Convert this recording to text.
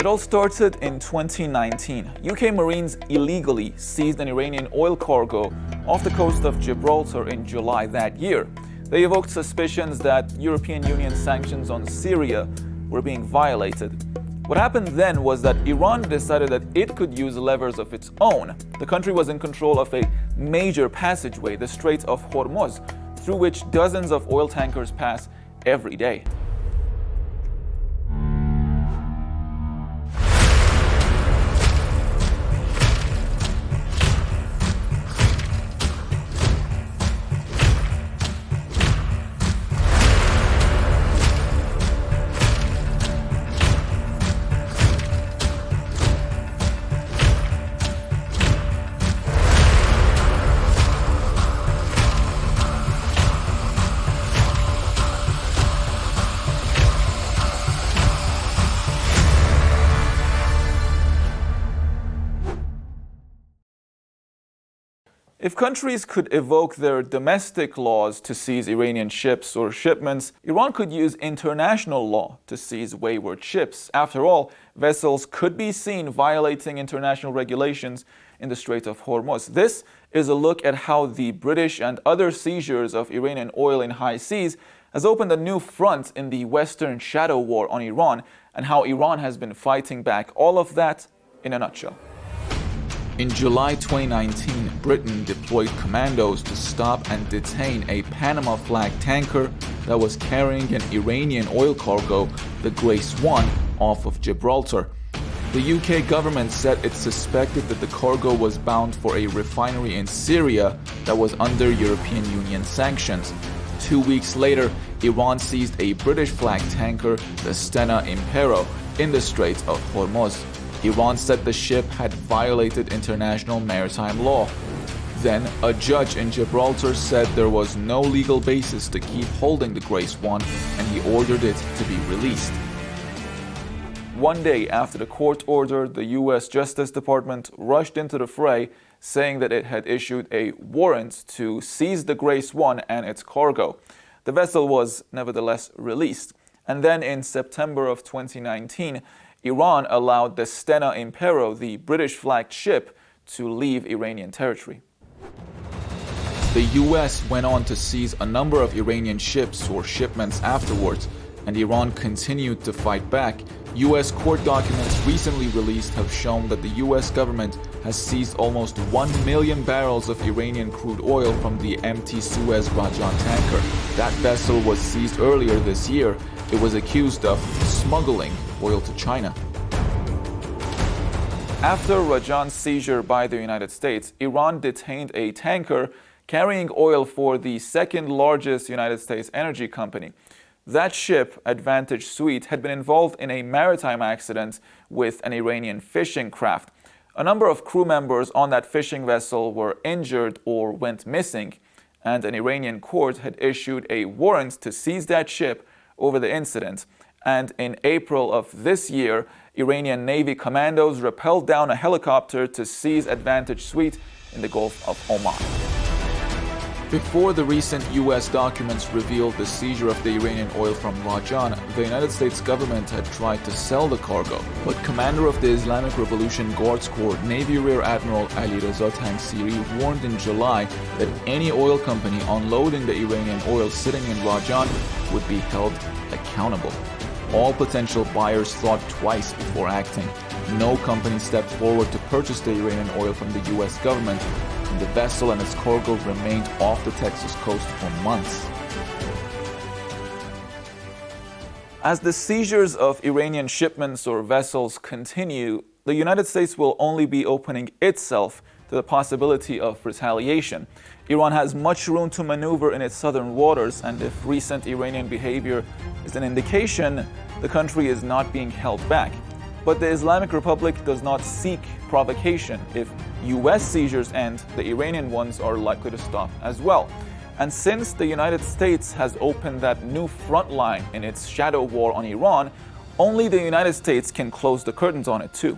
It all started in 2019. UK Marines illegally seized an Iranian oil cargo off the coast of Gibraltar in July that year. They evoked suspicions that European Union sanctions on Syria were being violated. What happened then was that Iran decided that it could use levers of its own. The country was in control of a major passageway, the Strait of Hormuz, through which dozens of oil tankers pass every day. If countries could evoke their domestic laws to seize Iranian ships or shipments, Iran could use international law to seize wayward ships. After all, vessels could be seen violating international regulations in the Strait of Hormuz. This is a look at how the British and other seizures of Iranian oil in high seas has opened a new front in the Western shadow war on Iran, and how Iran has been fighting back. All of that in a nutshell. In July 2019, Britain deployed commandos to stop and detain a Panama flag tanker that was carrying an Iranian oil cargo, the Grace 1, off of Gibraltar. The UK government said it suspected that the cargo was bound for a refinery in Syria that was under European Union sanctions. 2 weeks later, Iran seized a British flag tanker, the Stena Impero, in the Strait of Hormuz. Iran said the ship had violated international maritime law. Then, a judge in Gibraltar said there was no legal basis to keep holding the Grace 1, and he ordered it to be released. One day after the court order, the US Justice Department rushed into the fray, saying that it had issued a warrant to seize the Grace 1 and its cargo. The vessel was nevertheless released. And then in September of 2019, Iran allowed the Stena Impero, the British-flagged ship, to leave Iranian territory. The US went on to seize a number of Iranian ships or shipments afterwards, and Iran continued to fight back. US court documents recently released have shown that the US government has seized almost 1 million barrels of Iranian crude oil from the empty Suez Rajan tanker. That vessel was seized earlier this year. It was accused of smuggling oil to China. After Rajan's seizure by the United States, Iran detained a tanker carrying oil for the second largest United States energy company. That ship, Advantage Suite, had been involved in a maritime accident with an Iranian fishing craft. A number of crew members on that fishing vessel were injured or went missing, and an Iranian court had issued a warrant to seize that ship over the incident. And in April of this year, Iranian Navy commandos rappelled down a helicopter to seize Advantage Suite in the Gulf of Oman. Before the recent US documents revealed the seizure of the Iranian oil from Rajan, the United States government had tried to sell the cargo. But commander of the Islamic Revolution Guards Corps, Navy Rear Admiral Ali Reza Tangsiri, warned in July that any oil company unloading the Iranian oil sitting in Rajan would be held accountable. All potential buyers thought twice before acting. No company stepped forward to purchase the Iranian oil from the US government, and the vessel and its cargo remained off the Texas coast for months. As the seizures of Iranian shipments or vessels continue, the United States will only be opening itself to the possibility of retaliation. Iran has much room to maneuver in its southern waters, and if recent Iranian behavior is an indication, the country is not being held back. But the Islamic Republic does not seek provocation. If US seizures end, the Iranian ones are likely to stop as well. And since the United States has opened that new front line in its shadow war on Iran, only the United States can close the curtains on it too.